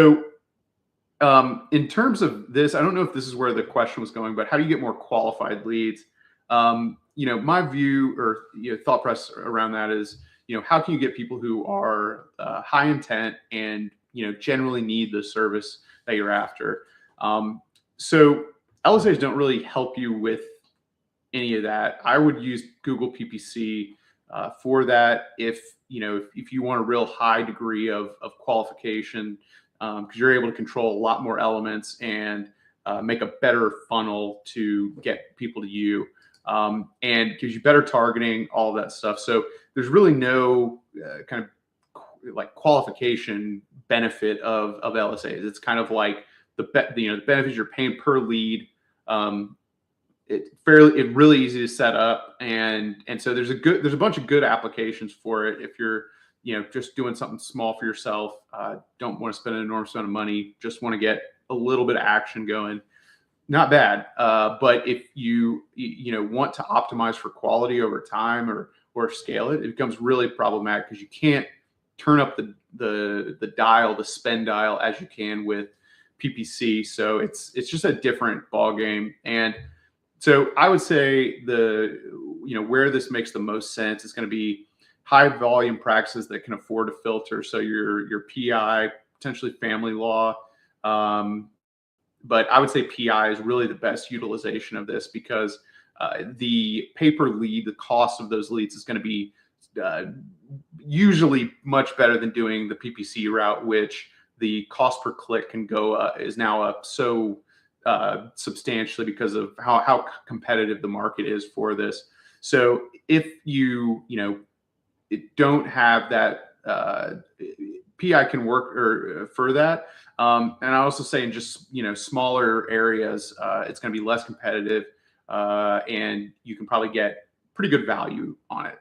So, in terms of this, I don't know if this is where the question was going, but how do you get more qualified leads? My view or thought process around that is, how can you get people who are high intent and generally need the service that you're after? So LSAs don't really help you with any of that. I would use Google PPC for that if you want a real high degree of qualification, because you're able to control a lot more elements and make a better funnel to get people to you, and gives you better targeting, all of that stuff. So there's really no kind of like qualification benefit of LSAs. It's kind of like the benefits you're paying per lead. Um, it really easy to set up, and so there's a bunch of good applications for it if you're just doing something small for yourself, don't want to spend an enormous amount of money, just want to get a little bit of action going. Not bad. But if you want to optimize for quality over time, or scale it, it becomes really problematic because you can't turn up the dial, the spend dial, as you can with PPC. So it's just a different ball game. And so I would say where this makes the most sense is going to be high volume practices that can afford to filter. So your PI, potentially family law. But I would say PI is really the best utilization of this because the pay per lead, the cost of those leads is going to be usually much better than doing the PPC route, which the cost per click can go is now up so substantially because of how competitive the market is for this. So if you don't have that, PI can work or for that. And I also say in just smaller areas, it's going to be less competitive, and you can probably get pretty good value on it.